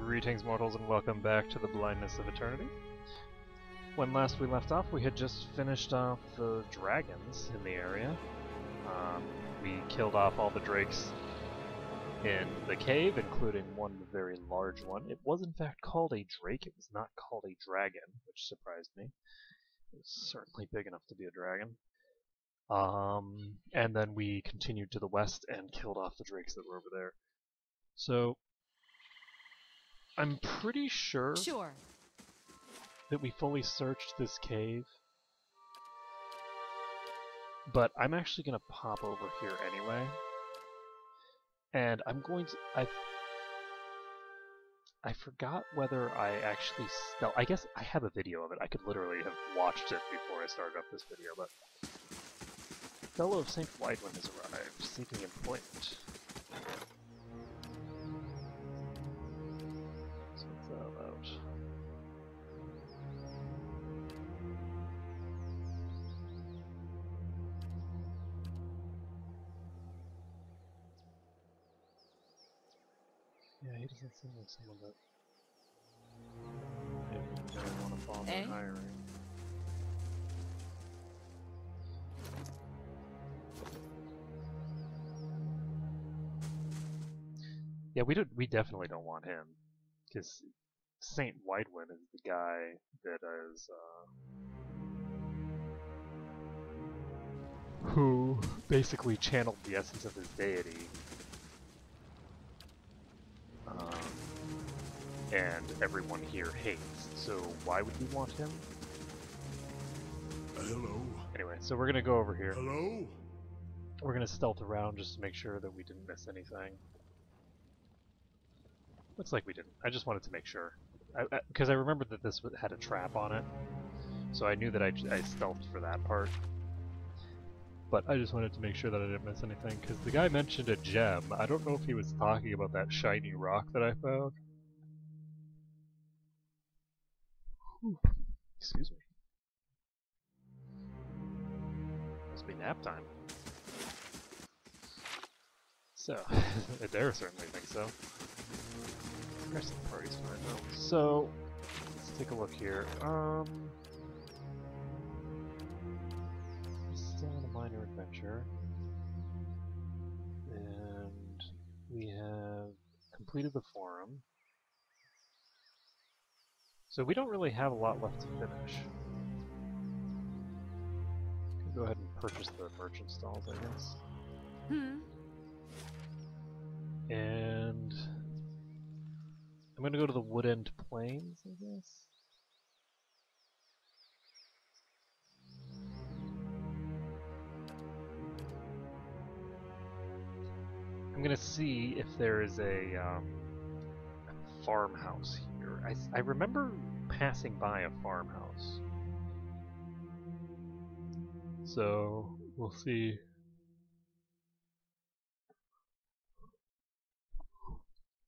Greetings, mortals, and welcome back to the Blindness of Eternity. When last we left off, we had just finished off the dragons in the area. We killed off all the drakes in the cave, including one very large one. It was in fact called a drake, it was not called a dragon, which surprised me. It was certainly big enough to be a dragon. And then we continued to the west and killed off the drakes that were over there. So, I'm pretty sure that we fully searched this cave, but I'm actually going to pop over here anyway, and I'm going to... I forgot whether I actually I guess I have a video of it. I could literally have watched it before I started up this video, but... Fellow of St. Widewin has arrived, seeking employment. So what's that about? Yeah, he doesn't seem like someone that maybe doesn't want to bother hiring. Yeah, we definitely don't want him, because Saint Widewin is the guy that is who basically channeled the essence of his deity, and everyone here hates. So why would we want him? Hello. Anyway, so we're gonna go over here. Hello. We're gonna stealth around just to make sure that we didn't miss anything. Looks like we didn't. I just wanted to make sure. Because I remembered that this had a trap on it. So I knew that I stealthed for that part. But I just wanted to make sure that I didn't miss anything. Because the guy mentioned a gem. I don't know if he was talking about that shiny rock that I found. Whew. Excuse me. Must be nap time. So, Eder certainly thinks so. The rest of the party's fine though. So, let's take a look here. Still on a minor adventure. And we have completed the forum. So we don't really have a lot left to finish. Can go ahead and purchase the merchant stalls, I guess. And I'm gonna go to the Woodend Plains, I guess. I'm gonna see if there is a farmhouse here. I remember passing by a farmhouse. So we'll see.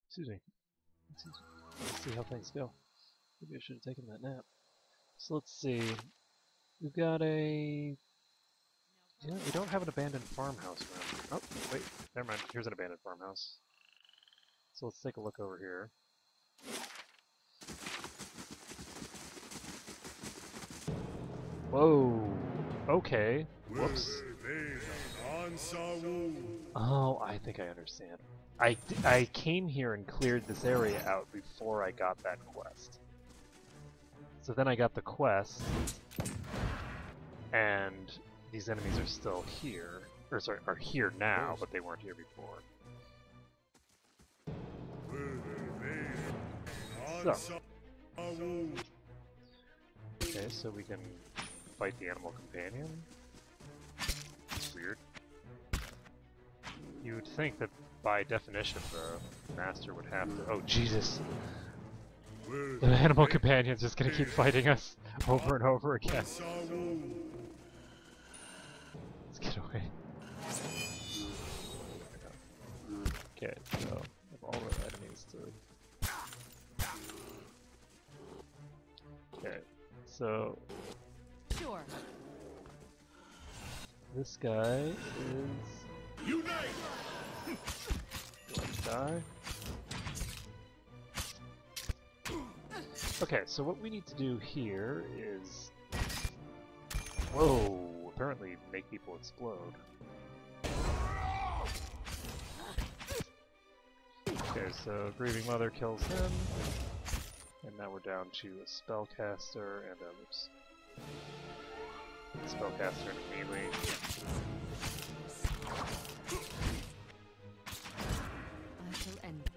Excuse me. Let's see how things go. Maybe I should have taken that nap. So let's see. We've got a... Yeah, we don't have an abandoned farmhouse around. Oh, wait. Never mind. Here's an abandoned farmhouse. So let's take a look over here. Whoa. Okay. Whoops. Oh, I think I understand. I came here and cleared this area out before I got that quest. So then I got the quest, and these enemies are still here. Or sorry, are here now, but they weren't here before. So. Okay, so we can fight the animal companion. It's weird. You would think that by definition the master would have to... Oh, Jesus! The animal companion's just gonna keep fighting us over and over again. Let's get away. Okay, so I have all the enemies to... Okay, so... Sure. This guy is... Unite! Let's die. Okay, so what we need to do here is... Whoa! Apparently make people explode. Okay, so Grieving Mother kills him. And now we're down to a Spellcaster and others. Spellcaster and melee. I shall end.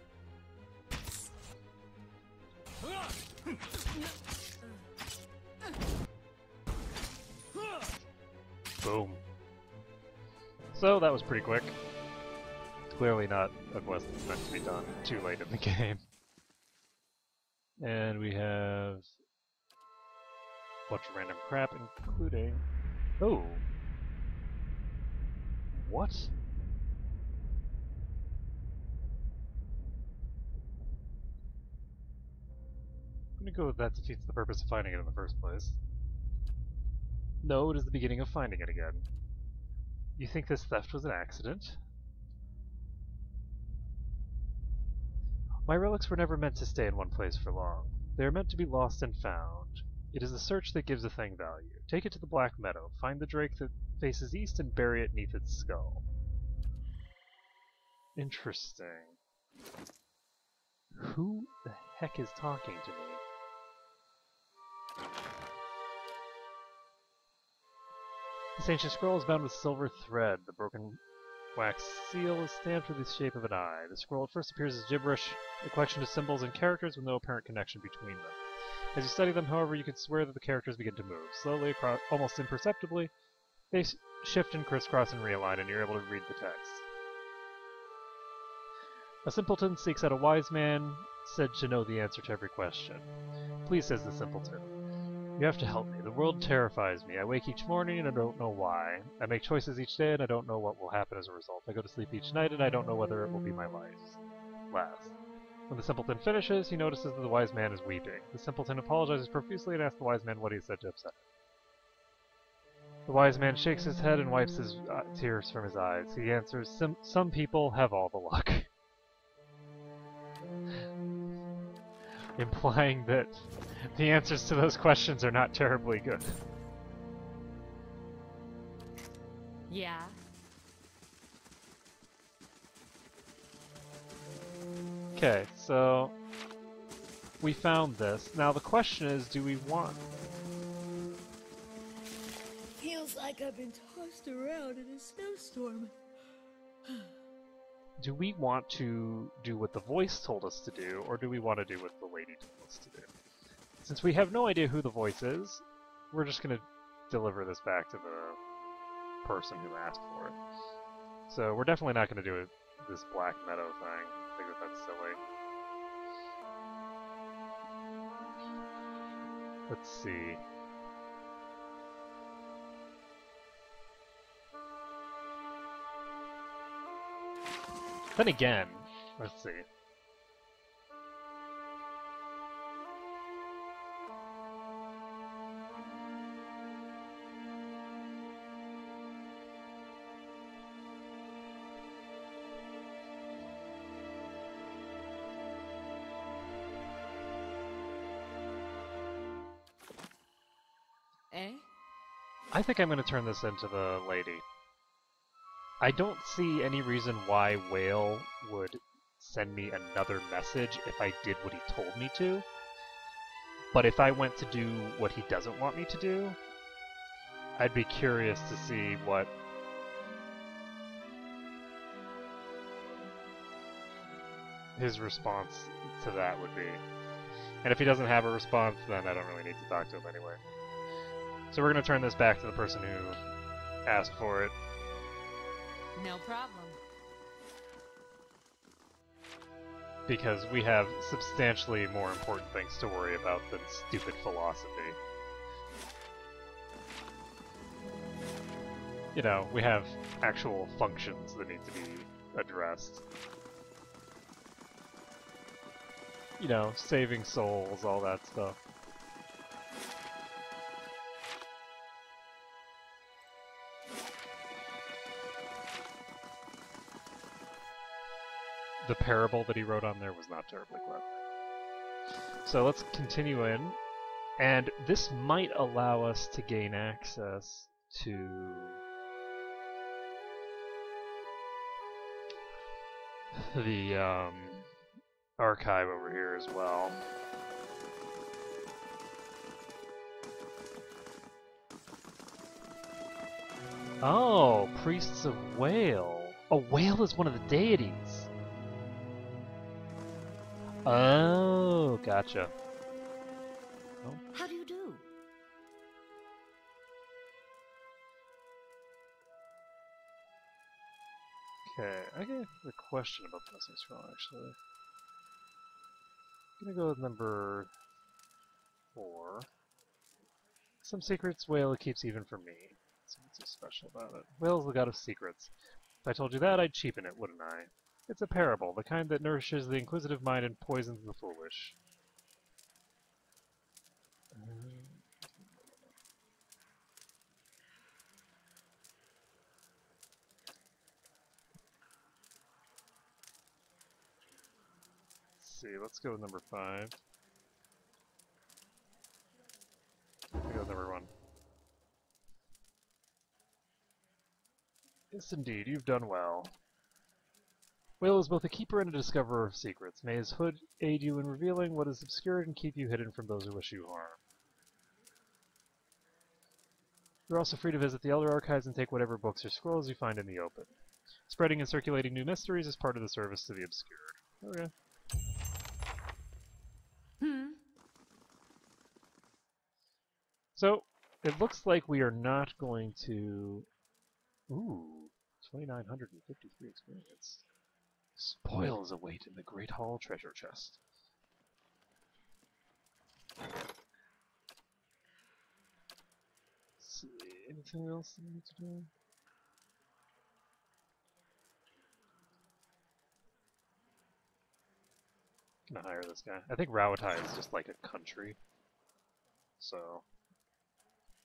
Boom. So that was pretty quick. Clearly not a quest that's meant to be done too late in the game. And we have a bunch of random crap, including... Oh! What? I'm gonna go with that defeats the purpose of finding it in the first place. No, it is the beginning of finding it again. You think this theft was an accident? My relics were never meant to stay in one place for long. They are meant to be lost and found. It is the search that gives a thing value. Take it to the Black Meadow, find the drake that faces east, and bury it neath its skull. Interesting. Who the heck is talking to me? This ancient scroll is bound with silver thread. The broken wax seal is stamped with the shape of an eye. The scroll at first appears as gibberish, a collection of symbols and characters with no apparent connection between them. As you study them, however, you can swear that the characters begin to move. Slowly, across, almost imperceptibly, they shift and crisscross and realign, and you're able to read the text. A simpleton seeks out a wise man, said to know the answer to every question. Please, says the simpleton. You have to help me. The world terrifies me. I wake each morning and I don't know why. I make choices each day and I don't know what will happen as a result. I go to sleep each night and I don't know whether it will be my last. When the simpleton finishes, he notices that the wise man is weeping. The simpleton apologizes profusely and asks the wise man what he said to upset him. The wise man shakes his head and wipes his tears from his eyes. He answers, some people have all the luck. Implying that the answers to those questions are not terribly good. Yeah. Okay, so we found this. Now the question is, do we want... Feels like I've been tossed around in a snowstorm. Do we want to do what the voice told us to do, or do we want to do what the lady told us to do? Since we have no idea who the voice is, we're just going to deliver this back to the person who asked for it. So we're definitely not going to do this Black Meadow thing. I think that that's silly. Let's see. Then again, let's see. Eh? I think I'm going to turn this into the lady. I don't see any reason why Whale would send me another message if I did what he told me to. But if I went to do what he doesn't want me to do, I'd be curious to see what his response to that would be. And if he doesn't have a response, then I don't really need to talk to him anyway. So we're going to turn this back to the person who asked for it. No problem. Because we have substantially more important things to worry about than stupid philosophy. You know, we have actual functions that need to be addressed. You know, saving souls, all that stuff. The parable that he wrote on there was not terribly clever. So let's continue in, and this might allow us to gain access to the archive over here as well. Oh, priests of Whale. A whale is one of the deities. Oh, gotcha. Oh. How do you do? Okay, I have a question about the missing scroll, actually. I'm gonna go with number 4. Some secrets Whale keeps even from me. So what's so special about it? Whale's the god of secrets. If I told you that, I'd cheapen it, wouldn't I? It's a parable, the kind that nourishes the inquisitive mind and poisons the foolish. Let's see, let's go with number 5. Let's go with number 1. Yes, indeed, you've done well. Whale is both a keeper and a discoverer of secrets. May his hood aid you in revealing what is obscured and keep you hidden from those who wish you harm. You're also free to visit the Elder Archives and take whatever books or scrolls you find in the open. Spreading and circulating new mysteries is part of the service to the obscured. Okay. So, it looks like we are not going to... Ooh, 2,953 experience. Spoils await in the Great Hall treasure chest. Let's see, anything else I need to do? I'm gonna hire this guy. I think Rawatai is just like a country. So,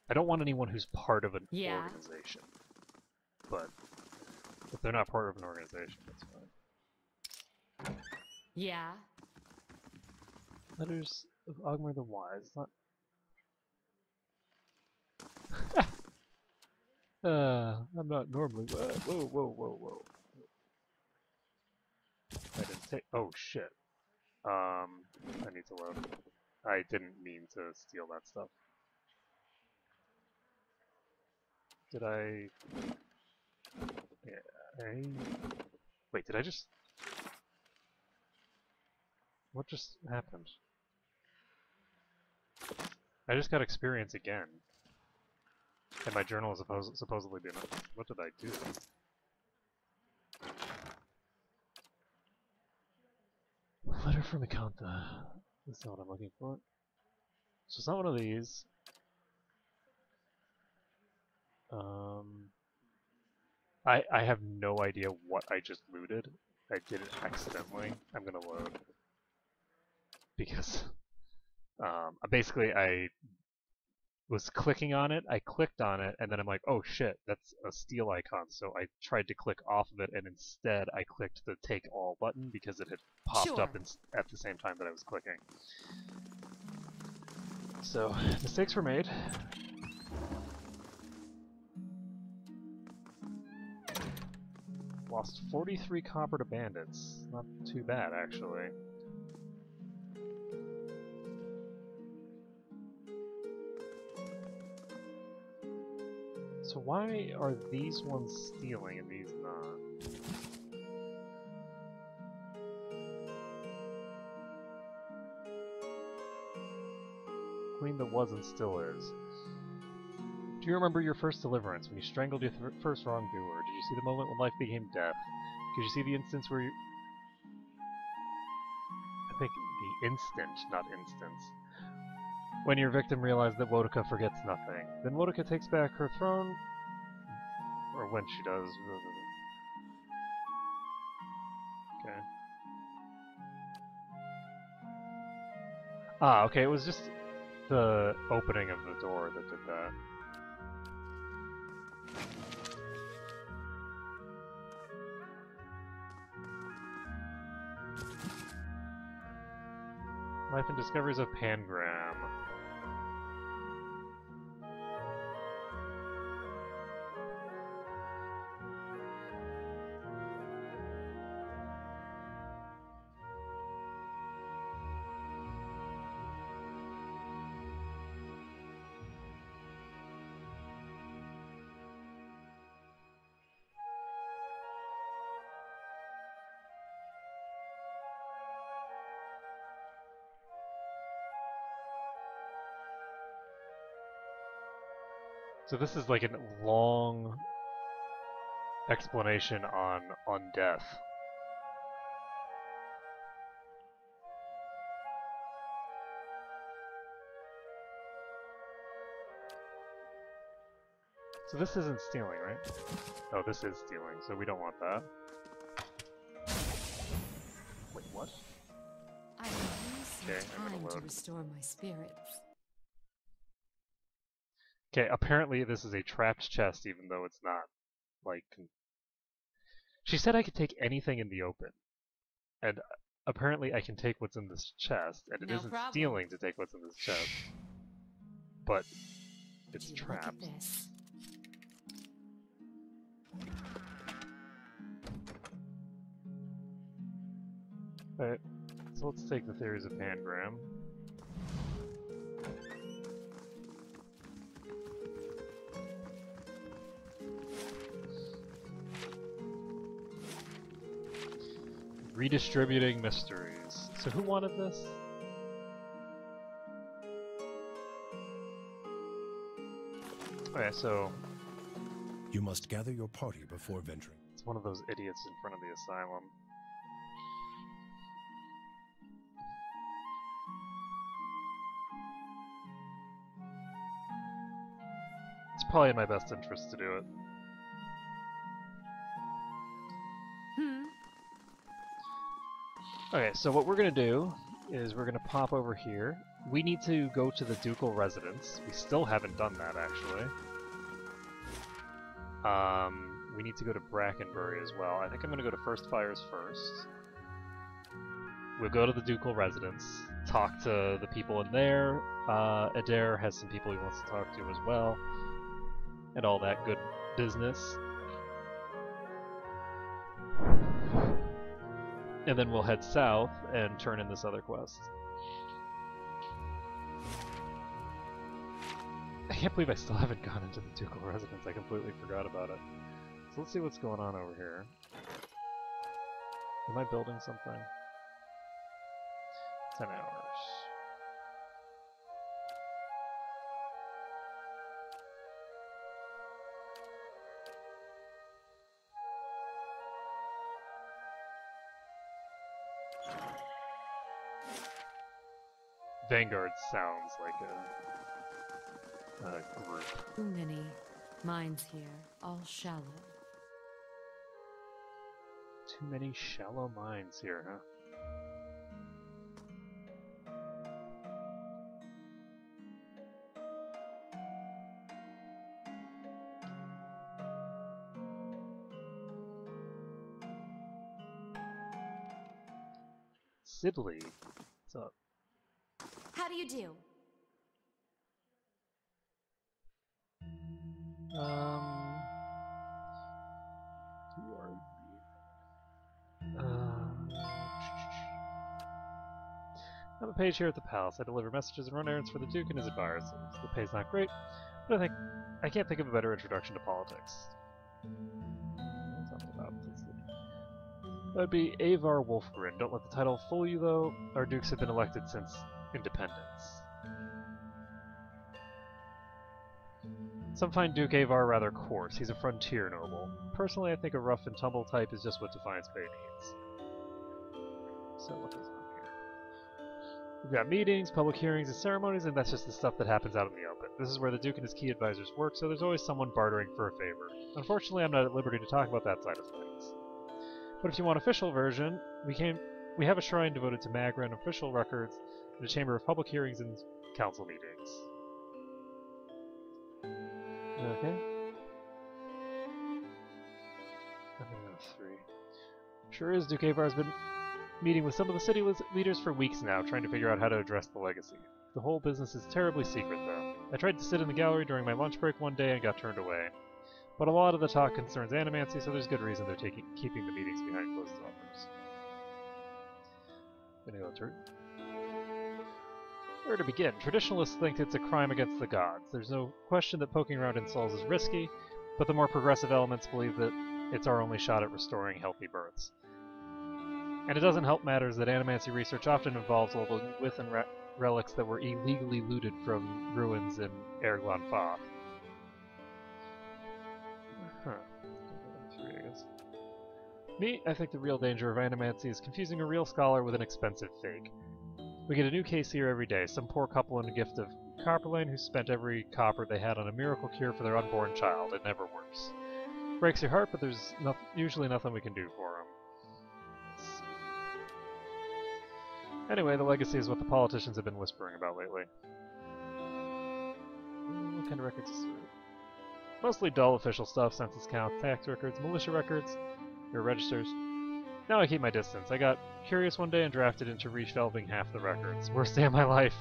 I don't want anyone who's part of an organization. But, if they're not part of an organization, that's fine. Yeah. Letters of Ogmar the Wise. It's not... I'm not normally... Whoa, whoa, whoa, whoa. I didn't take... Oh, shit. I need to load. I didn't mean to steal that stuff. Did I... Yeah, Wait, did I just... What just happened? I just got experience again. And my journal is supposedly doing it. What did I do? Letter from Akantha. That's not what I'm looking for. So it's not one of these. I have no idea what I just looted. I did it accidentally. I'm gonna load. Because basically I was clicking on it, I clicked on it, and then I'm like, oh shit, that's a steal icon. So I tried to click off of it, and instead I clicked the take all button because it had popped up at the same time that I was clicking. So, mistakes were made. Lost 43 copper to bandits. Not too bad, actually. So why are these ones stealing and these not? Queen that was and still is. Do you remember your first deliverance, when you strangled your first wrongdoer? Did you see the moment when life became death? Could you see the instance where you... I think the instant, not instance. When your victim realized that Wotica forgets nothing. Then Wotica takes back her throne... Or when she does... Okay. Ah, okay, it was just the opening of the door that did that. Life and Discoveries of Pangram. So this is like a long explanation on death. So this isn't stealing, right? Oh, this is stealing, so we don't want that. Wait, what? I will use some Okay, I'm gonna time to load. restore my spirits. Okay, apparently this is a trapped chest, even though it's not. Like, she said I could take anything in the open, and apparently I can take what's in this chest, and it No isn't problem. stealing to take what's in this chest, but it's Look at trapped. this. Alright, so let's take the theories of Pangram. Redistributing mysteries. So who wanted this? Okay, so You must gather your party before venturing. it's one of those idiots in front of the asylum. It's probably in my best interest to do it. Okay, so what we're gonna do is we're gonna pop over here. We need to go to the ducal residence. We still haven't done that, actually. We need to go to Brackenbury as well. I think I'm gonna go to First Fires first. We'll go to the ducal residence, talk to the people in there. Eder has some people he wants to talk to as well, and all that good business. And then we'll head south and turn in this other quest. I can't believe I still haven't gone into the ducal residence. I completely forgot about it. So let's see what's going on over here. Am I building something? 10 hours. Vanguard sounds like a group. Too many minds here, all shallow. Too many shallow minds here, huh? Sidley, what's up? How do you do? Who are you? I'm a page here at the palace. I deliver messages and run errands for the Duke and his admirers. The pay's not great, but I can't think of a better introduction to politics. Something about this. That would be Avar Wolfgren. Don't let the title fool you, though. Our dukes have been elected since independence. Some find Duke Avar rather coarse. He's a frontier noble. Personally, I think a rough and tumble type is just what Defiance Bay needs. So what goes on here? We've got meetings, public hearings, and ceremonies, and that's just the stuff that happens out in the open. This is where the Duke and his key advisors work, so there's always someone bartering for a favor. Unfortunately, I'm not at liberty to talk about that side of things. But if you want official version, we have a shrine devoted to Magra and official records, and a chamber of public hearings and council meetings. Okay. I think that's 3. Sure is, Duke Avar's been meeting with some of the city leaders for weeks now, trying to figure out how to address the legacy. The whole business is terribly secret, though. I tried to sit in the gallery during my lunch break one day and got turned away. But a lot of the talk concerns animancy, so there's good reason they're keeping the meetings behind closed doors. Gonna go through. Where to begin? Traditionalists think it's a crime against the gods. There's no question that poking around in souls is risky, but the more progressive elements believe that it's our only shot at restoring healthy births. And it doesn't help matters that animancy research often involves holding with and relics that were illegally looted from ruins in Erglan Fa. Me, I think the real danger of animancy is confusing a real scholar with an expensive fake. We get a new case here every day, some poor couple in a gift of copperlane who spent every copper they had on a miracle cure for their unborn child. It never works. Breaks your heart, but there's usually nothing we can do for them. Anyway, the legacy is what the politicians have been whispering about lately. What kind of records is it? Mostly dull official stuff, census counts, tax records, militia records, or registers. Now I keep my distance. I got curious one day and drafted into reshelving half the records. Worst day of my life.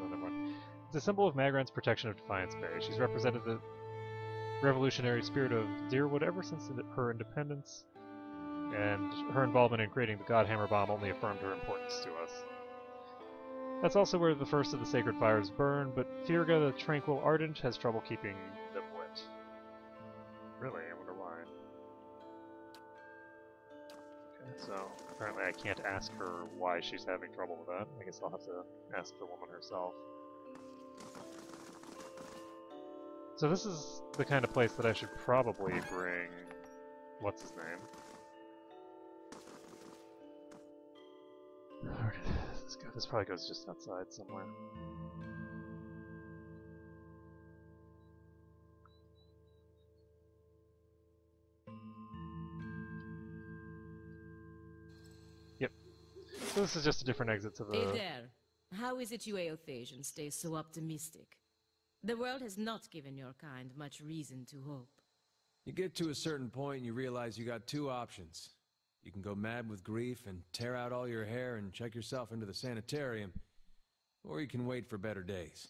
Another one. It's a symbol of Magran's protection of Defiance Bay. She's represented the revolutionary spirit of Deerwood ever since her independence, and her involvement in creating the Godhammer bomb only affirmed her importance to us. That's also where the first of the sacred fires burn, but Firga, the tranquil ardent, has trouble keeping them lit. Really, I wonder why. Okay, so apparently I can't ask her why she's having trouble with that. I guess I'll have to ask the woman herself. So this is the kind of place that I should probably bring... what's his name? Where did this go? This probably goes just outside somewhere. Yep. So this is just a different exit to the... Eder, how is it you Eothasians stay so optimistic? The world has not given your kind much reason to hope. You get to a certain point and you realize you got two options. You can go mad with grief and tear out all your hair and check yourself into the sanitarium, or you can wait for better days.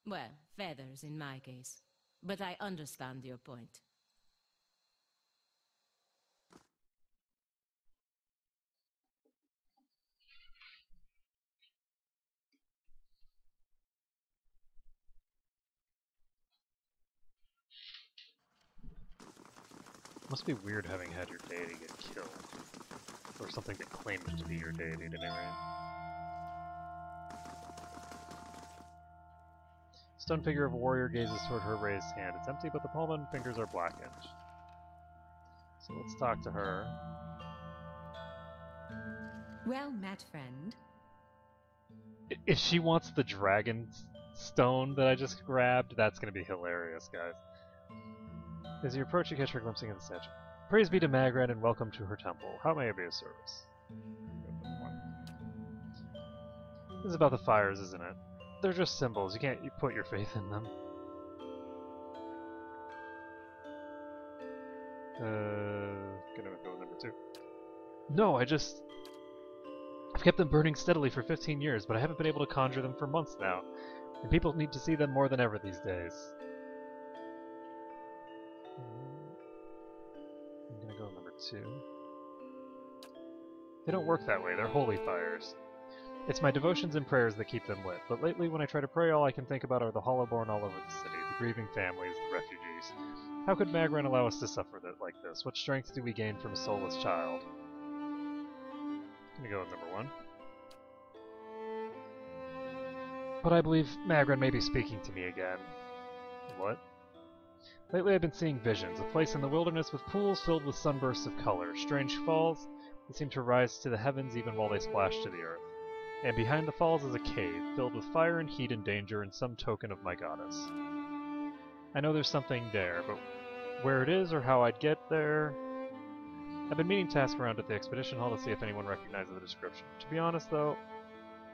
Well, feathers in my case. But I understand your point. Must be weird having had your deity get killed. Or something that claimed to be your deity, at any rate. Stunned figure of a warrior gazes toward her raised hand. It's empty, but the palm and fingers are blackened. So let's talk to her. Well met, friend. If she wants the dragon stone that I just grabbed, that's going to be hilarious, guys. As you approach, you catch her glimpsing in the statue. Praise be to Magran and welcome to her temple. How may I be of service? This is about the fires, isn't it? They're just symbols. You can't put your faith in them. Gonna go with number 2. No, I've kept them burning steadily for 15 years, but I haven't been able to conjure them for months now. And people need to see them more than ever these days. I'm gonna go with number 2. They don't work that way, they're holy fires. It's my devotions and prayers that keep them lit, but lately when I try to pray, all I can think about are the hollowborn all over the city, the grieving families, the refugees. How could Magran allow us to suffer like this? What strength do we gain from a soulless child? I'm gonna go with number 1. But I believe Magran may be speaking to me again. What? Lately I've been seeing visions, a place in the wilderness with pools filled with sunbursts of color, strange falls that seem to rise to the heavens even while they splash to the earth. And behind the falls is a cave, filled with fire and heat and danger and some token of my goddess. I know there's something there, but where it is or how I'd get there... I've been meaning to ask around at the expedition hall to see if anyone recognizes the description. To be honest, though,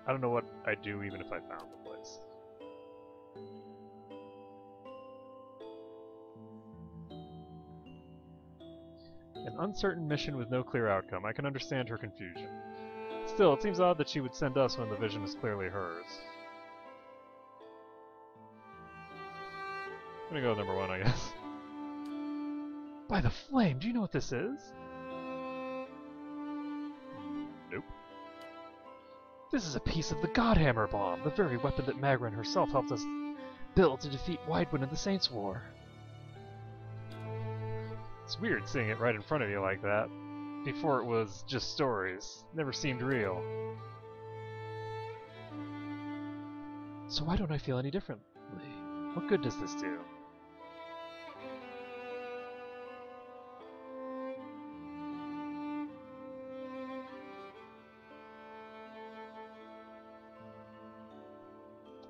I don't know what I'd do even if I found the place. An uncertain mission with no clear outcome. I can understand her confusion. Still, it seems odd that she would send us when the vision is clearly hers. I'm gonna go with number 1, I guess. By the flame, do you know what this is? Nope. This is a piece of the Godhammer bomb, the very weapon that Magrin herself helped us build to defeat Widewind in the Saints' War. It's weird seeing it right in front of you like that. Before it was just stories. Never seemed real. So why don't I feel any differently? What good does this do?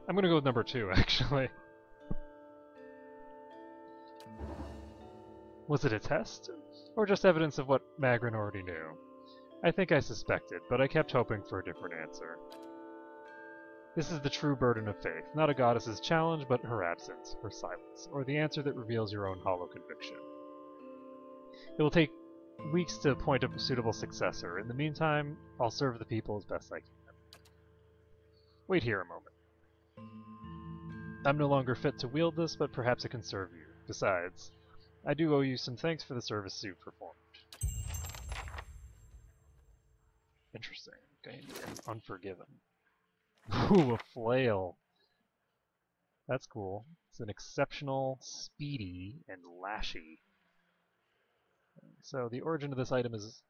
I'm gonna go with number 2, actually. Was it a test? Or just evidence of what Magrin already knew? I think I suspected, but I kept hoping for a different answer. This is the true burden of faith, not a goddess's challenge, but her absence, her silence, or the answer that reveals your own hollow conviction. It will take weeks to appoint a suitable successor. In the meantime, I'll serve the people as best I can. Wait here a moment. I'm no longer fit to wield this, but perhaps it can serve you. Besides, I do owe you some thanks for the service you've performed. Interesting. Gained an Unforgiven. Ooh, a flail. That's cool. It's an exceptional, speedy, and lashy. So the origin of this item is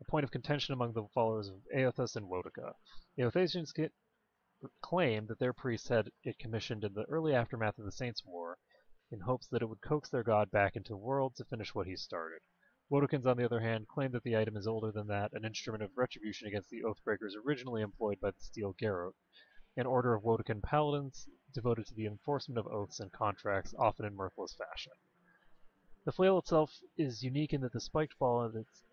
a point of contention among the followers of Aothas and Wotica. Aothasians claim that their priests had it commissioned in the early aftermath of the Saints' War in hopes that it would coax their god back into the world to finish what he started. Wodicans, on the other hand, claim that the item is older than that, an instrument of retribution against the Oathbreakers originally employed by the Steel Garrote, an order of Wodican paladins devoted to the enforcement of oaths and contracts, often in mirthless fashion. The flail itself is unique in that the spiked ball at its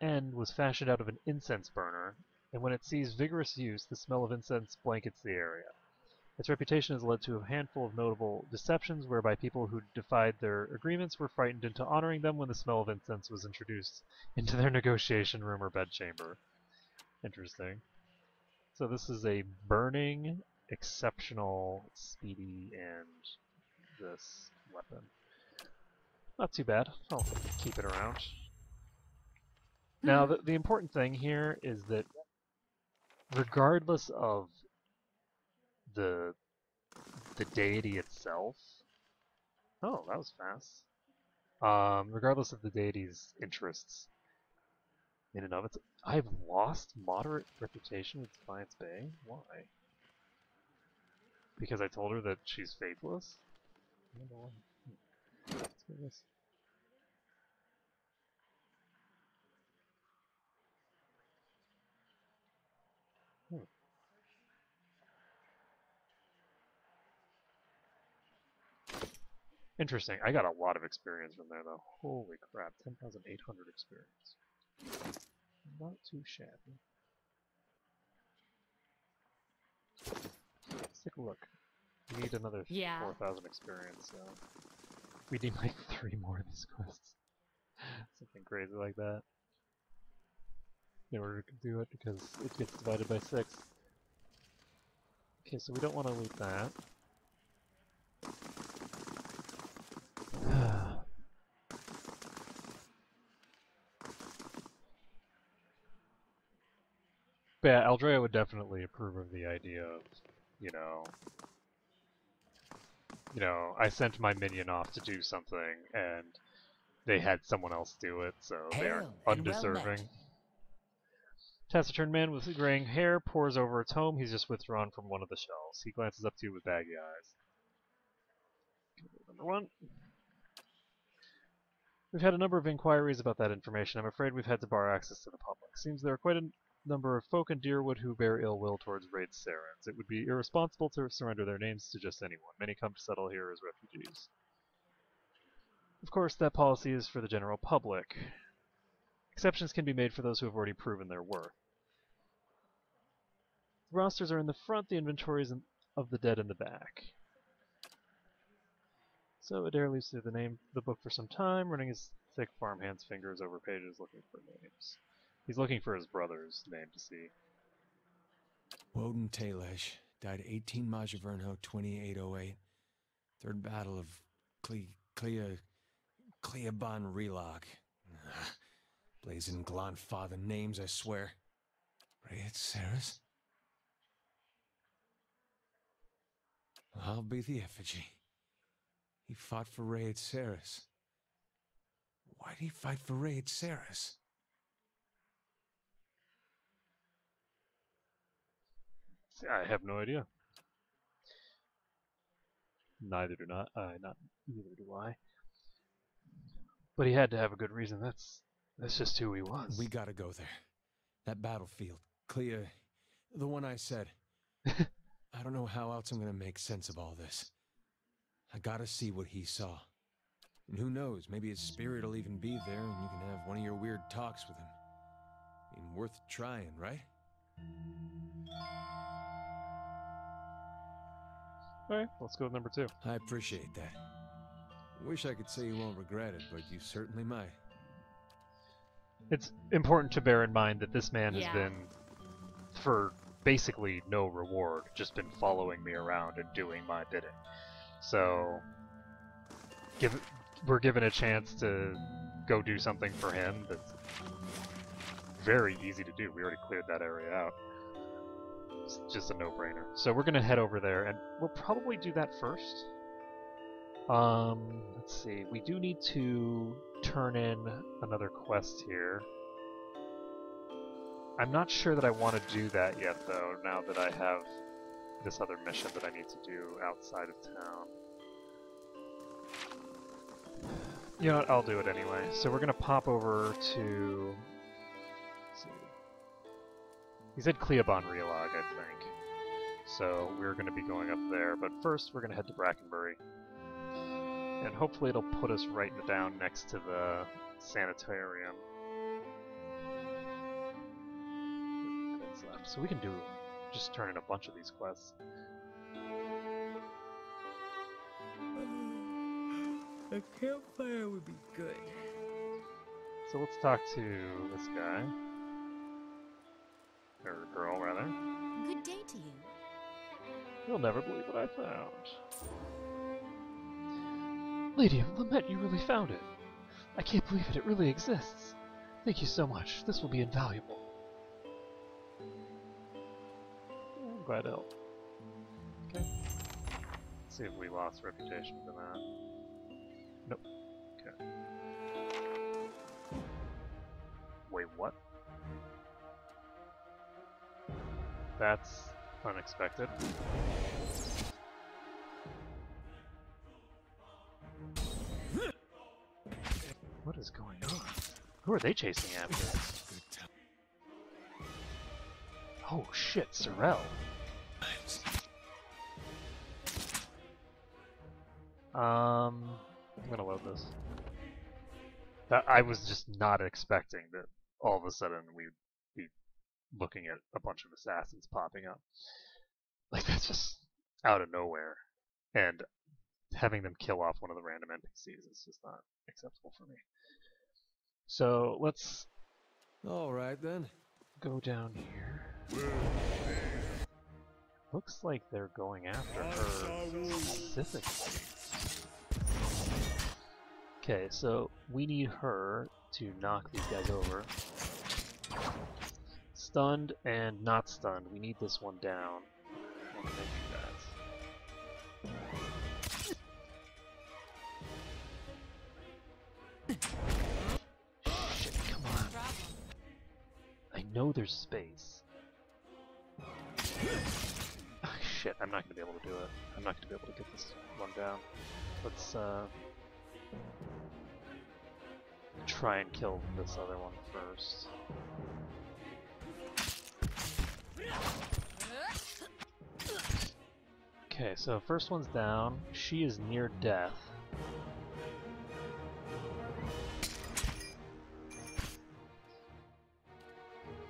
end was fashioned out of an incense burner, and when it sees vigorous use, the smell of incense blankets the area. Its reputation has led to a handful of notable deceptions whereby people who defied their agreements were frightened into honoring them when the smell of incense was introduced into their negotiation room or bedchamber. Interesting. So this is a burning, exceptional, speedy, and this weapon. Not too bad. I'll keep it around. Now, the important thing here is that regardless of the deity itself... Oh, that was fast. Regardless of the deity's interests in and of it, I've lost moderate reputation with Defiance Bay? Why? Because I told her that she's faithless? I don't know why. Let's get this. Interesting. I got a lot of experience from there, though. Holy crap, 10,800 experience. Not too shabby. Let's take a look. We need another 4,000 experience, so... We need like 3 more of these quests. Something crazy like that. In order to do it, because it gets divided by 6. Okay, so we don't want to loot that. But yeah, Aldrea would definitely approve of the idea of, you know, I sent my minion off to do something, and they had someone else do it, so they are undeserving. Taciturn man with graying hair pores over a tome. He's just withdrawn from one of the shelves. He glances up to you with baggy eyes. Number 1. We've had a number of inquiries about that information. I'm afraid we've had to bar access to the public. Seems there are quite a number of folk in Deerwood who bear ill will towards raid Sarans. It would be irresponsible to surrender their names to just anyone. Many come to settle here as refugees. Of course, that policy is for the general public. Exceptions can be made for those who have already proven their worth. The rosters are in the front, the inventories of the dead in the back. So Eder leaves through the book for some time, running his Thick farmhand's fingers over pages looking for names. He's looking for his brother's name to see. Woden Talesh died 18 Majavernho 2808. Third Battle of Cleaban Relog. Blazing Glonfather names, I swear. Rayet Saris? I'll be the effigy. He fought for Rayet Saris. Why'd he fight for Rayet Saris? I have no idea. Neither do not. Neither do I. But he had to have a good reason. That's just who he was. We gotta go there. That battlefield. Clea, the one I said. I don't know how else I'm gonna make sense of all this. I gotta see what he saw. And who knows, maybe his spirit will even be there and you can have one of your weird talks with him. I mean, worth trying, right? Alright, let's go with number 2. I appreciate that. Wish I could say you won't regret it, but you certainly might. It's important to bear in mind that this man has Yeah. been, for basically no reward, just been following me around and doing my bidding. So, we're given a chance to go do something for him that's very easy to do. We already cleared that area out. It's just a no-brainer. So we're gonna head over there, and we'll probably do that first. Let's see. We do need to turn in another quest here. I'm not sure that I want to do that yet, though, now that I have this other mission that I need to do outside of town. You know what? I'll do it anyway. So we're gonna pop over to... Let's see. He said Cleaban Relog, I think. So we're going to be going up there. But first, we're going to head to Brackenbury. And hopefully it'll put us right down next to the sanitarium. That's left. So we can do just turn in a bunch of these quests. A campfire would be good. So let's talk to this guy. Or girl, rather. Good day to you. You'll never believe what I found. Lady of Lament, you really found it. I can't believe it really exists. Thank you so much. This will be invaluable. I'm glad to help. Okay. Let's see if we lost reputation for that. Nope. Okay. Wait, what? That's unexpected. What is going on? Who are they chasing after? Oh shit, Sorrel. I'm gonna load this. I was just not expecting that all of a sudden we'd be looking at a bunch of assassins popping up. Like, that's just out of nowhere. And having them kill off one of the random NPCs is just not acceptable for me. So, let's Alright then. go down here. Looks like they're going after her specifically. Okay, so we need her to knock these guys over. Stunned and not stunned. We need this one down. How can I do that? Shit, come on. I know there's space. Oh, shit, I'm not gonna be able to do it. I'm not gonna be able to get this one down. Let's try and kill this other one first. Okay, so first one's down. She is near death.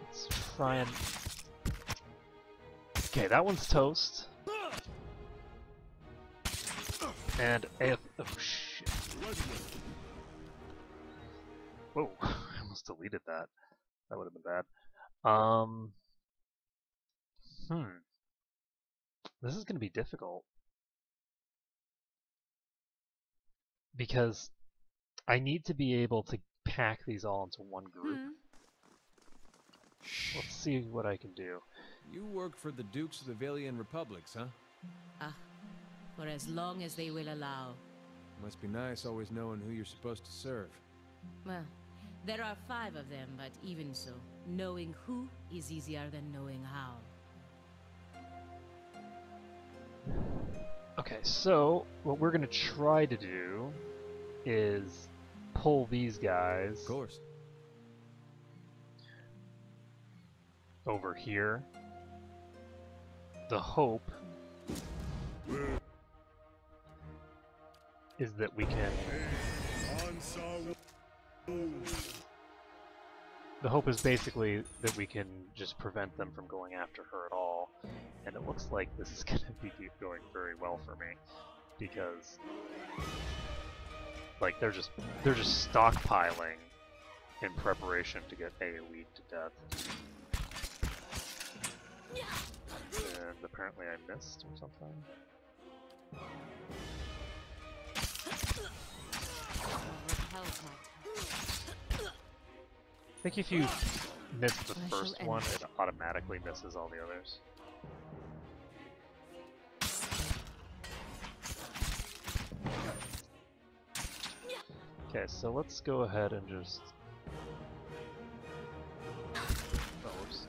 Let's try and... Okay, that one's toast. And oh shit. Whoa, I almost deleted that. That would have been bad. This is going to be difficult. Because I need to be able to pack these all into one group. Let's see what I can do. You work for the Dukes of the Valian Republics, huh? Ah, for as long as they will allow. Must be nice always knowing who you're supposed to serve. Well, there are 5 of them, but even so, knowing who is easier than knowing how. Okay, so what we're going to try to do is pull these guys Of course. over here. The hope is that we can... The hope is basically that we can just prevent them from going after her at all. And it looks like this is going to be going very well for me. Because... like, they're just stockpiling in preparation to get AoE'd to death. And apparently I missed or something. I think if you miss the first one, it automatically misses all the others. Okay, so let's go ahead and just... oops.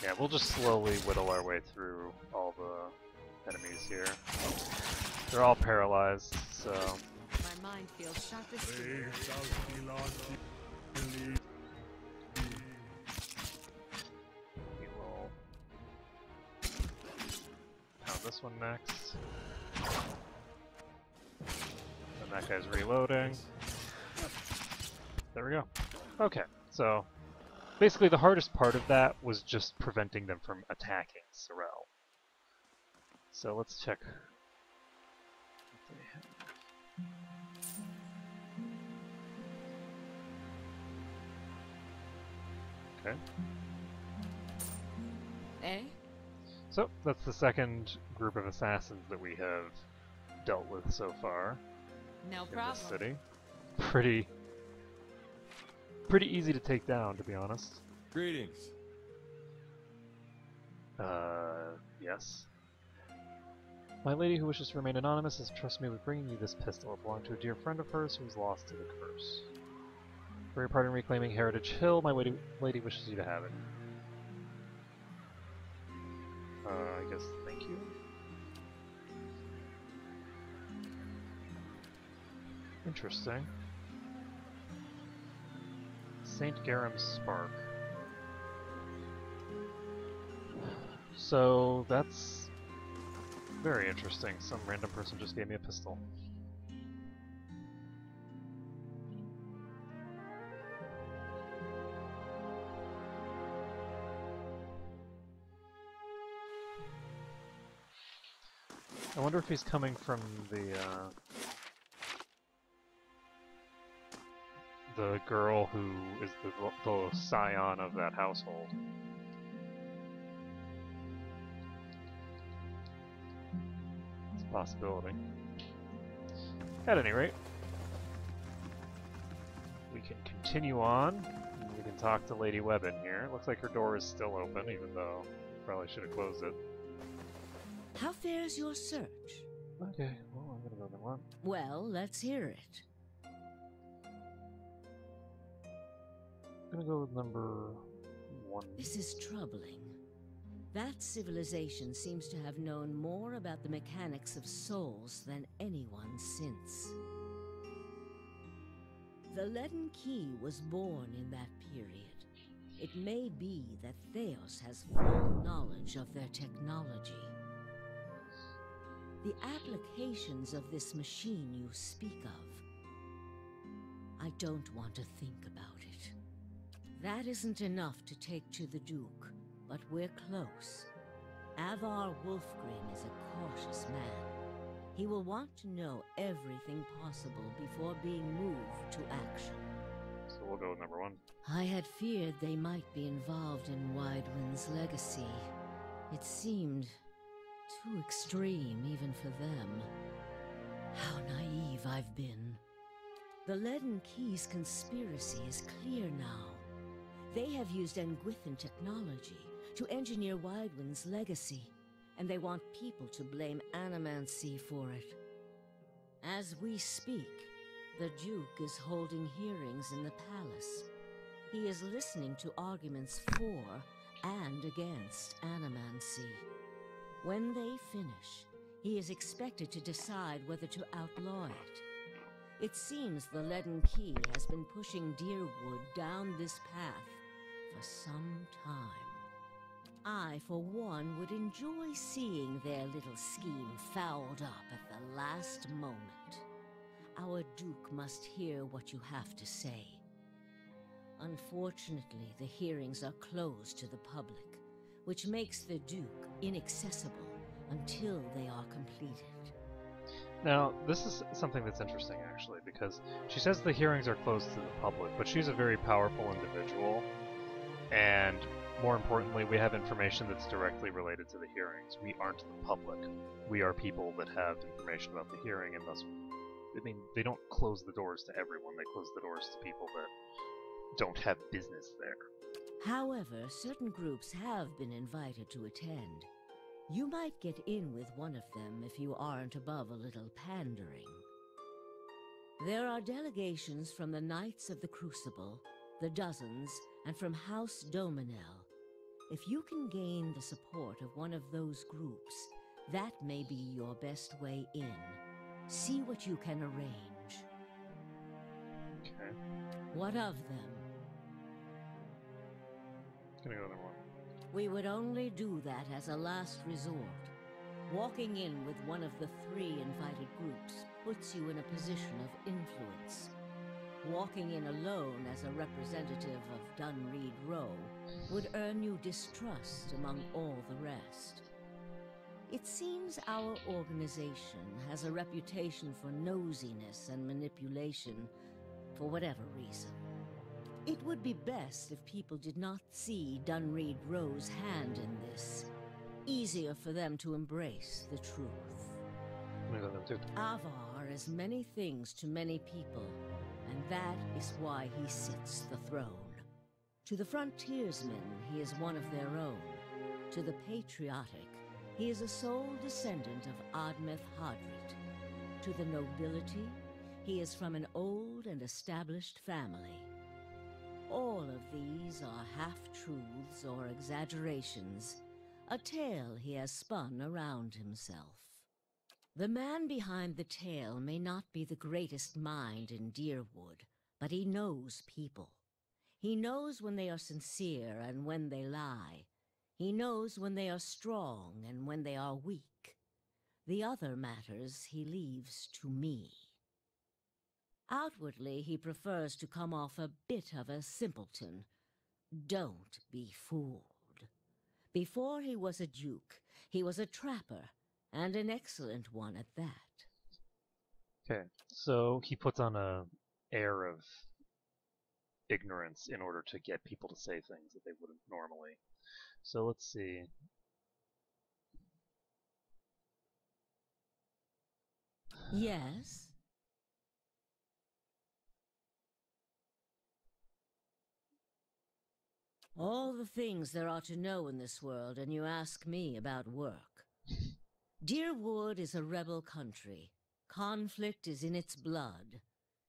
Yeah, we'll just slowly whittle our way through all the enemies here. They're all paralyzed, so... My mind feels sharp as steel. We will pound this one next. And that guy's reloading. There we go. Okay, so basically the hardest part of that was just preventing them from attacking Sorrel. So let's check what they have. Okay. Eh? So, that's the second group of assassins that we have dealt with so far No in problem. this city. Pretty easy to take down, to be honest. Greetings. Yes. My lady who wishes to remain anonymous has trusted me with bringing you this pistol. It belonged to a dear friend of hers who was lost to the curse. For your part in reclaiming Heritage Hill, my lady wishes you to have it. I guess thank you. Interesting. St. Garam's Spark. So that's very interesting. Some random person just gave me a pistol. I wonder if he's coming from the girl who is the scion of that household. It's a possibility. At any rate, we can continue on. We can talk to Lady Webbin here. It looks like her door is still open, even though probably should have closed it. How fares your search? Okay, well, I'm gonna go number 1. Well, let's hear it. I'm gonna go with number 1. This is troubling. That civilization seems to have known more about the mechanics of souls than anyone since. The Leaden Key was born in that period. It may be that Theos has full knowledge of their technology. The applications of this machine you speak of, I don't want to think about it. That isn't enough to take to the Duke, but we're close. Avar Wolfgrim is a cautious man. He will want to know everything possible before being moved to action. So we'll go with number 1. I had feared they might be involved in Widewind's legacy. It seemed too extreme even for them. How naive I've been. The Leaden Key's conspiracy is clear now. They have used Engwithan technology to engineer Widewind's legacy, and they want people to blame Animancy for it. As we speak, the Duke is holding hearings in the palace. He is listening to arguments for and against Animancy. When they finish, he is expected to decide whether to outlaw it. It seems the Leaden Key has been pushing Deerwood down this path for some time. I, for one, would enjoy seeing their little scheme fouled up at the last moment. Our Duke must hear what you have to say. Unfortunately, the hearings are closed to the public, which makes the Duke inaccessible until they are completed. Now, this is something that's interesting, actually, because she says the hearings are closed to the public, but she's a very powerful individual, and more importantly, we have information that's directly related to the hearings. We aren't the public. We are people that have information about the hearing, and thus, I mean, they don't close the doors to everyone. They close the doors to people that don't have business there. However, certain groups have been invited to attend. You might get in with one of them if you aren't above a little pandering. There are delegations from the Knights of the Crucible, the Dozens, and from House Dominel. If you can gain the support of one of those groups, that may be your best way in. See what you can arrange. Okay. What of them? Gonna go with number 1. We would only do that as a last resort. Walking in with one of the 3 invited groups puts you in a position of influence. Walking in alone as a representative of Dunreed Row would earn you distrust among all the rest. It seems our organization has a reputation for nosiness and manipulation for whatever reason. It would be best if people did not see Dunreed Row's hand in this. Easier for them to embrace the truth. I'm gonna go with number 2. Avar is many things to many people, and that is why he sits the throne. To the frontiersmen, he is one of their own. To the patriotic, he is a sole descendant of Admeth Hadrit. To the nobility, he is from an old and established family. All of these are half-truths or exaggerations, a tale he has spun around himself. The man behind the tale may not be the greatest mind in Deerwood, but he knows people. He knows when they are sincere and when they lie. He knows when they are strong and when they are weak. The other matters he leaves to me. Outwardly, he prefers to come off a bit of a simpleton. Don't be fooled. Before he was a duke, he was a trapper, and an excellent one at that. Okay, so he puts on a air of ignorance in order to get people to say things that they wouldn't normally. So let's see. Yes? All the things there are to know in this world, and you ask me about work. Deerwood is a rebel country. Conflict is in its blood.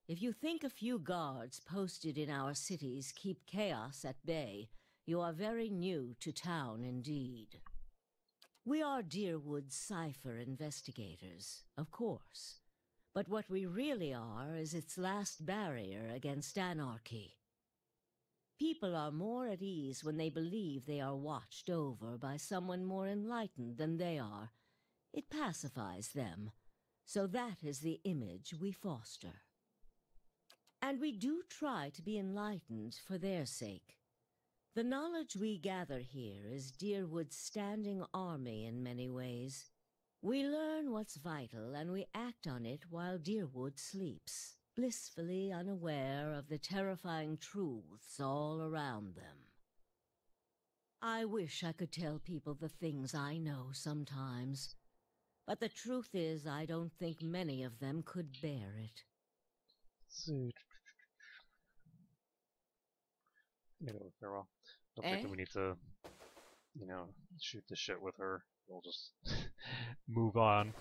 If you think a few guards posted in our cities keep chaos at bay, you are very new to town indeed. We are Deerwood's cipher investigators, of course. But what we really are is its last barrier against anarchy. People are more at ease when they believe they are watched over by someone more enlightened than they are. It pacifies them. So that is the image we foster. And we do try to be enlightened for their sake. The knowledge we gather here is Deerwood's standing army in many ways. We learn what's vital and we act on it while Deerwood sleeps, blissfully unaware of the terrifying truths all around them. I wish I could tell people the things I know sometimes, but the truth is I don't think many of them could bear it. Let's see. Farewell. Don't think that we need to, shoot the shit with her. We'll just move on.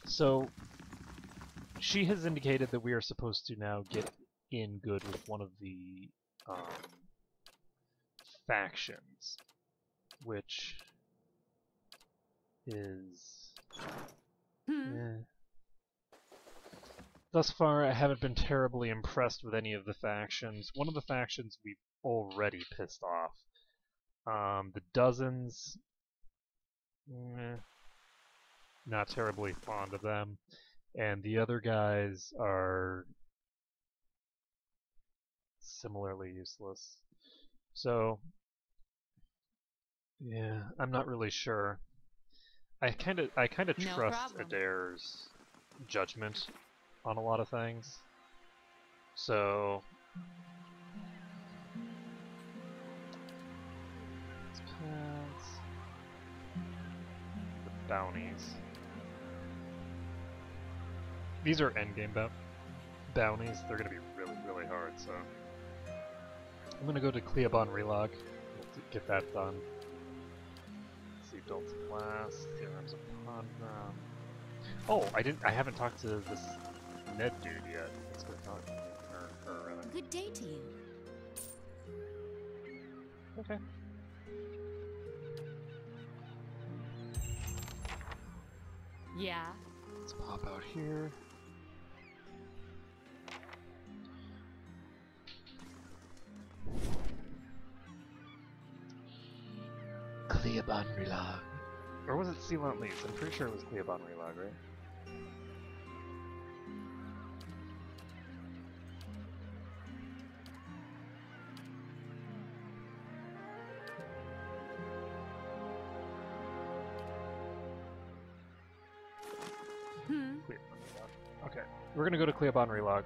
So, she has indicated that we are supposed to now get in good with one of the factions, which is... Thus far, I haven't been terribly impressed with any of the factions. One of the factions we've already pissed off. The Dozens... not terribly fond of them. And the other guys are similarly useless. So, yeah, I'm not really sure. I kind of trust Eder's judgment on a lot of things. So, let's pass the bounties. These are endgame bounties. They're going to be really, really hard, so I'm going to go to Cleobon Relog. We'll get that done. Let's see, Dalton Blast, Theorems upon Oh, I haven't talked to this Ned dude yet. Let's go talk to him. Good day to you. Okay. Yeah? Let's pop out here. Cleobon Relog. Or was it Sealant Lease? I'm pretty sure it was Cleobon Relog, right? Okay, we're gonna go to Cleobon Relog.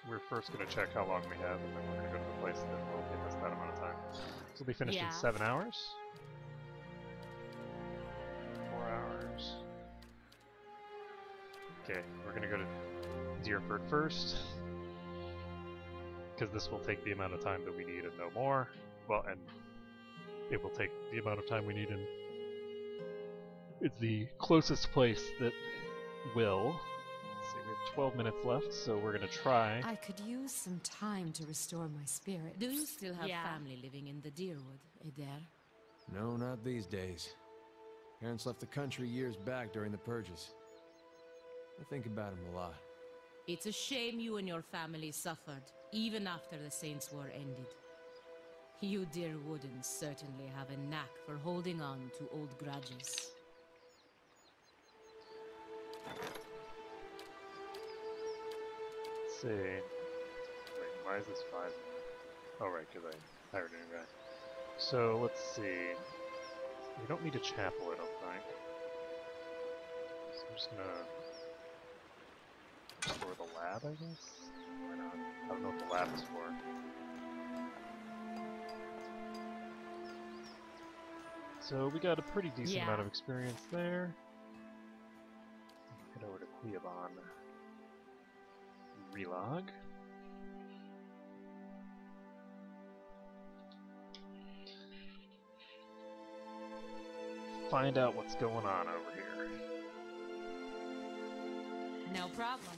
We're first gonna check how long we have, and then we're gonna go to the place that will give us that amount of time. So we'll be finished in 7 hours. 4 hours. Okay, we're gonna go to Deerford first, because this will take the amount of time that we need and no more. Well, and it will take the amount of time we need, and it's the closest place that will. Let's see, we have 12 minutes left, so we're gonna try. I could use some time to restore my spirit. Do you still have family living in the Deerwood, Eder? No, not these days. Parents left the country years back during the purges. I think about him a lot. It's a shame you and your family suffered, even after the Saints' War ended. You Deerwoodens certainly have a knack for holding on to old grudges. Let's see. Wait, why is this 5? Oh, right, because I hired a new guy. So, let's see. We don't need a chapel, I don't think. So I'm just gonna restore the lab, I guess? Why not? I don't know what the lab is for. So we got a pretty decent amount of experience there. Head over to Cleobon Relog. Find out what's going on over here. No problem.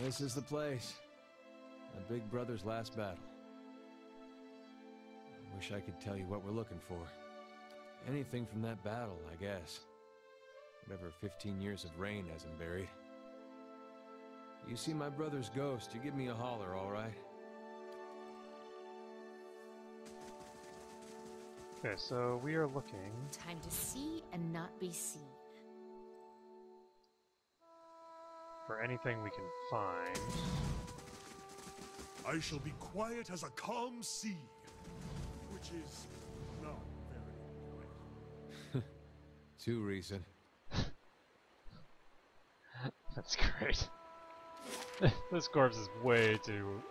This is the place. My big brother's last battle. I wish I could tell you what we're looking for. Anything from that battle, I guess. Whatever 15 years of rain hasn't buried. You see my brother's ghost, you give me a holler, alright? Okay, so we are looking... Time to see and not be seen. for anything we can find. I shall be quiet as a calm sea, which is not very quiet. Too recent. That's great. This corpse is way too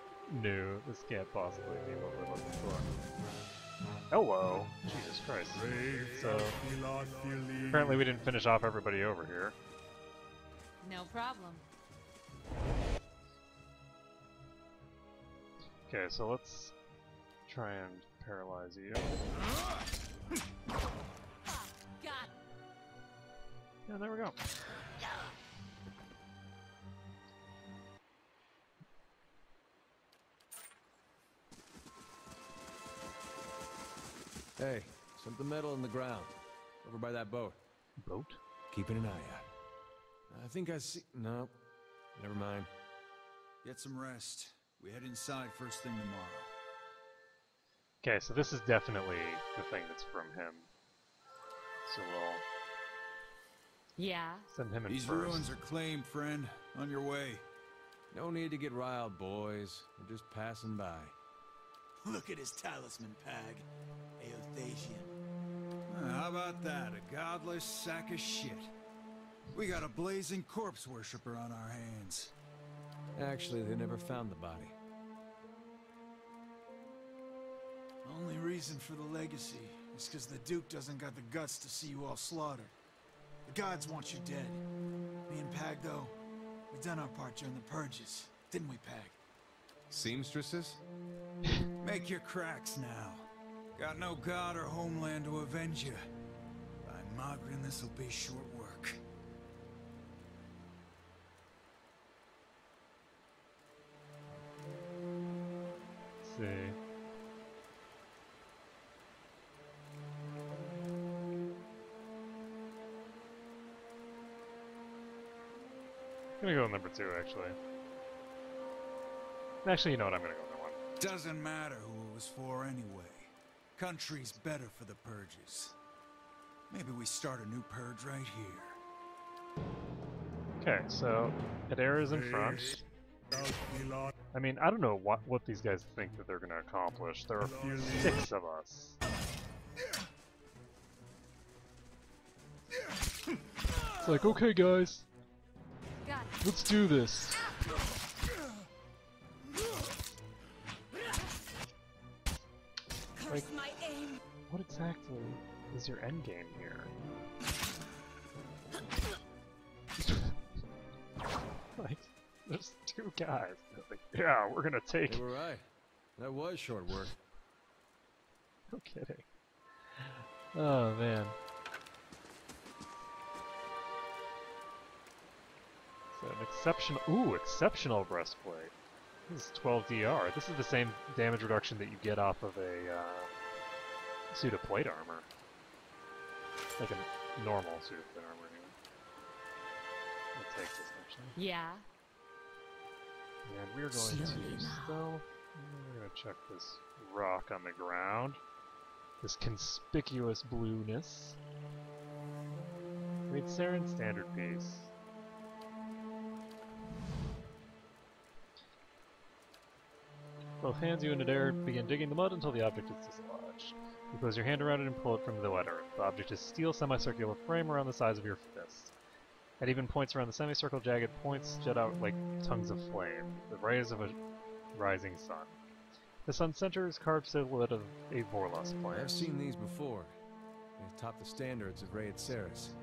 new. This can't possibly be what we're looking for. Hello! Jesus Christ. So, apparently we didn't finish off everybody over here. No problem. Okay, so let's try and paralyze you. God. Yeah, there we go. Hey, something metal in the ground. Over by that boat. Boat? Keeping an eye out. I think I see... No. Never mind. Get some rest. We head inside first thing tomorrow. Okay, so this is definitely the thing that's from him. So we'll Yeah? send him in These first. ruins are claimed, friend. On your way. No need to get riled, boys. We're just passing by. Look at his talisman, Pag. Aothasian. How about that? A godless sack of shit. We got a blazing corpse worshiper on our hands. Actually, they never found the body. Only reason for the legacy is because the Duke doesn't got the guts to see you all slaughtered. The gods want you dead. Me and Pag, though, we done our part during the purges, didn't we, Pag? Seamstresses? Make your cracks now. Got no god or homeland to avenge you. By Magrin, this'll be short work. Let's see. I'm gonna go with number 2, actually. Actually, you know what? I'm gonna go with number 1. Doesn't matter who it was for anyway. Country's better for the purges. Maybe we start a new purge right here. Okay, so Eder is in front. I mean, I don't know what these guys think that they're gonna accomplish. There are 6 of us. It's like, okay, guys, Got it. let's do this. Like, My aim. what exactly is your end game here? Like, there's 2 guys. They're like, yeah, we're gonna take. They were right. That was short work. No kidding. Oh man. So an exceptional breastplate. This is 12 DR. This is the same damage reduction that you get off of a suit of plate armor. Like a normal suit of plate armor, anyway. We'll take this actually. Yeah? And we're going Slowly to now. stealth. And we're going to check this rock on the ground. This conspicuous blueness. Great Saren standard piece. Both hands, you and Eder, begin digging the mud until the object is dislodged. You close your hand around it and pull it from the wet earth. The object is steel semicircular frame around the size of your fist. At even points around the semicircle, jagged points jut out like tongues of flame, the rays of a rising sun. The sun's center is carved silhouette of a Vorlus plant. I've seen these before. They top the standards of Raid Ceres.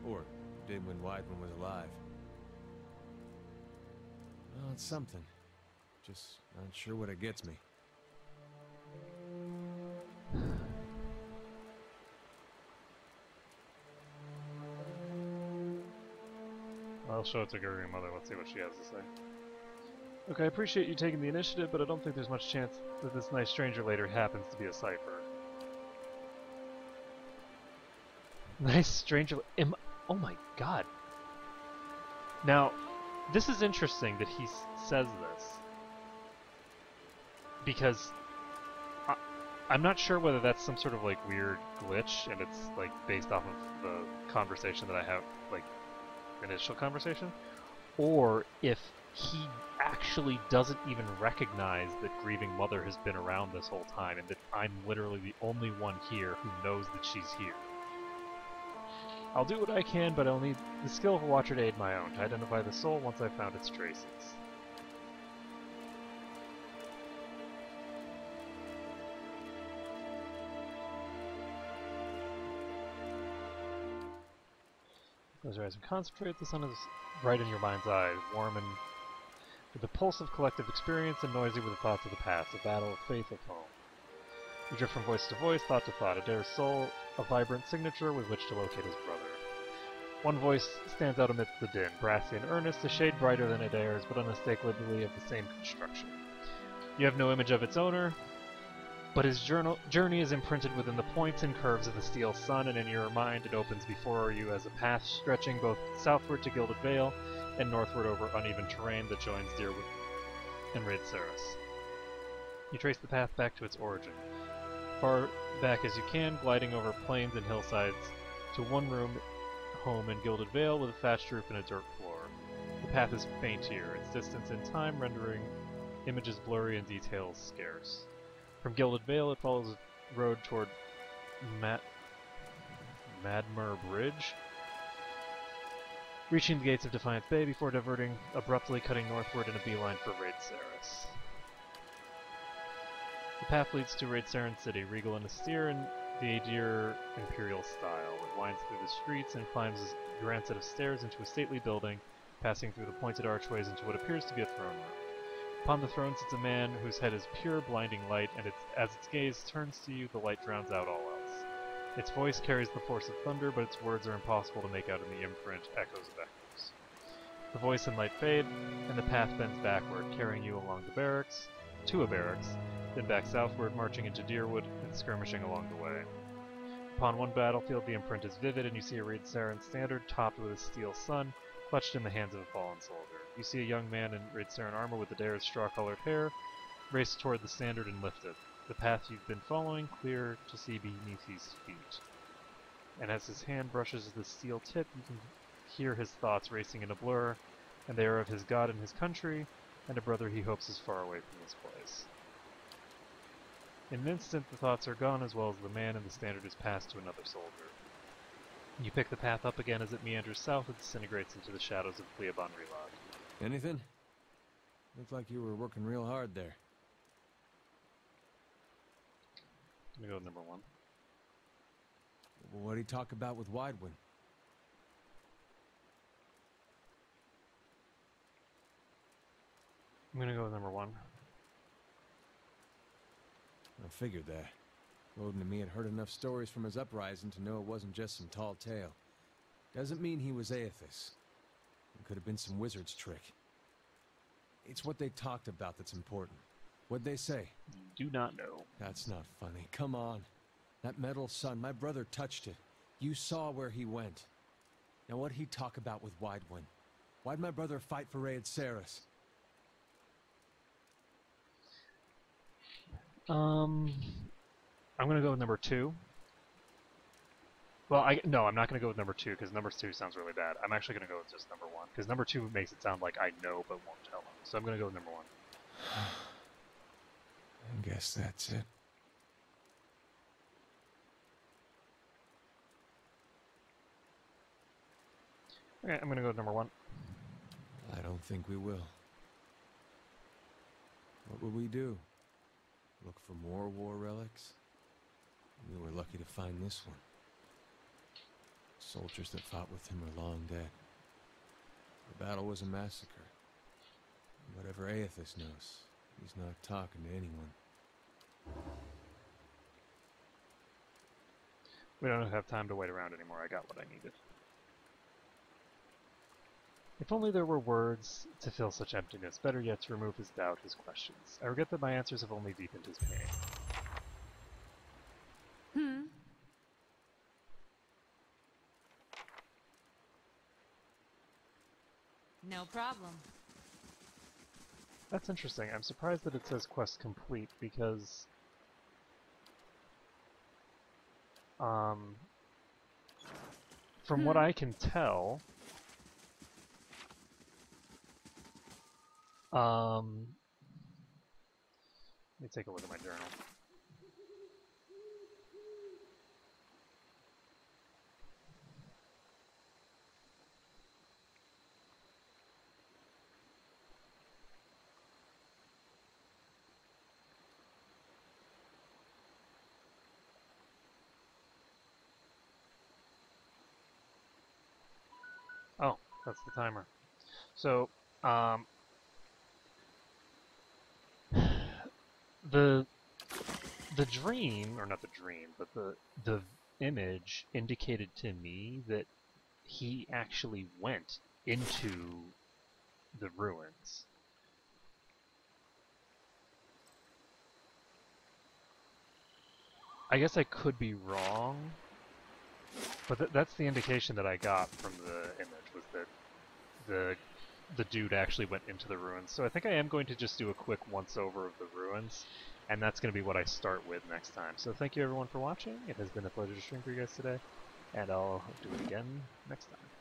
Or did when Weidman was alive. Well, it's something. Just not sure what it gets me. I'll show it to Gurgly Mother, let's see what she has to say. Okay, I appreciate you taking the initiative, but I don't think there's much chance that this nice stranger later happens to be a cipher. Nice stranger... oh my god. Now, this is interesting that he says this. Because I'm not sure whether that's some sort of like weird glitch and it's like based off of the conversation that I have, like initial conversation, or if he actually doesn't even recognize that Grieving Mother has been around this whole time and that I'm literally the only one here who knows that she's here. I'll do what I can, but I'll need the skill of a watcher to aid my own, to identify the soul once I've found its traces. Close your eyes and concentrate. The sun is right in your mind's eye, warm and with the pulse of collective experience and noisy with the thoughts of the past, a battle of faith of home. You drift from voice to voice, thought to thought, Eder's soul, a vibrant signature with which to locate his brother. One voice stands out amidst the din, brassy and earnest, a shade brighter than Eder's, but unmistakably of the same construction. You have no image of its owner, but his journey is imprinted within the points and curves of the steel sun, and in your mind it opens before you as a path stretching both southward to Gilded Vale and northward over uneven terrain that joins Deerwood and Raid Saris. You trace the path back to its origin, far back as you can, gliding over plains and hillsides to one room home in Gilded Vale with a thatched roof and a dirt floor. The path is faint here, its distance in time rendering images blurry and details scarce. From Gilded Vale, it follows a road toward Madmer Bridge, reaching the gates of Defiance Bay before diverting, abruptly cutting northward in a beeline for Raid Saris. The path leads to Raid Sarin City, regal and austere in the Eder imperial style. It winds through the streets and climbs a grand set of stairs into a stately building, passing through the pointed archways into what appears to be a throne room. Upon the throne sits a man whose head is pure, blinding light, and as its gaze turns to you, the light drowns out all else. Its voice carries the force of thunder, but its words are impossible to make out in the imprint echoes of echoes. The voice and light fade, and the path bends backward, carrying you along the barracks, to a barracks, then back southward, marching into Deerwood and skirmishing along the way. Upon one battlefield, the imprint is vivid, and you see a Raid Sarin standard topped with a steel sun, clutched in the hands of a fallen soldier. You see a young man in Raid Sarin armor with Eder's straw-colored hair race toward the standard and lift it. The path you've been following, clear to see beneath his feet. And as his hand brushes the steel tip, you can hear his thoughts racing in a blur, and they are of his god and his country, and a brother he hopes is far away from this place. In an instant, the thoughts are gone, as well as the man, and the standard is passed to another soldier. You pick the path up again as it meanders south and disintegrates into the shadows of Cleobon Relog. Anything? Looked like you were working real hard there. I'm gonna go with number one. What'd he talk about with Widewind? I'm gonna go with number one. I figured that. Odin and me had heard enough stories from his uprising to know it wasn't just some tall tale. Doesn't mean he was Aethys. It could have been some wizard's trick. It's what they talked about that's important. What'd they say? Do not know. That's not funny. Come on. That metal sun, my brother touched it. You saw where he went. Now what'd he talk about with Widewind? Why'd my brother fight for Raid Saris? I'm gonna go with number two. Well, no, I'm not gonna go with number two, because number two sounds really bad. I'm actually gonna go with just number one, because number two makes it sound like I know but won't tell him. So I'm gonna go with number one. I guess that's it. Okay, I'm gonna go with number one. I don't think we will. What would we do? Look for more war relics? We were lucky to find this one. Soldiers that fought with him are long dead. The battle was a massacre. Whatever Aethys knows, he's not talking to anyone. We don't have time to wait around anymore. I got what I needed. If only there were words to fill such emptiness, better yet to remove his doubt, his questions. I regret that my answers have only deepened his pain. No problem. That's interesting. I'm surprised that it says quest complete, because from what I can tell, let me take a look at my journal. That's the timer. So, the dream, or not the dream, but the image indicated to me that he actually went into the ruins. I guess I could be wrong, but that's the indication that I got from the image, was that the dude actually went into the ruins. So I think I am going to just do a quick once-over of the ruins, and that's going to be what I start with next time. So thank you everyone for watching. It has been a pleasure to stream for you guys today, and I'll do it again next time.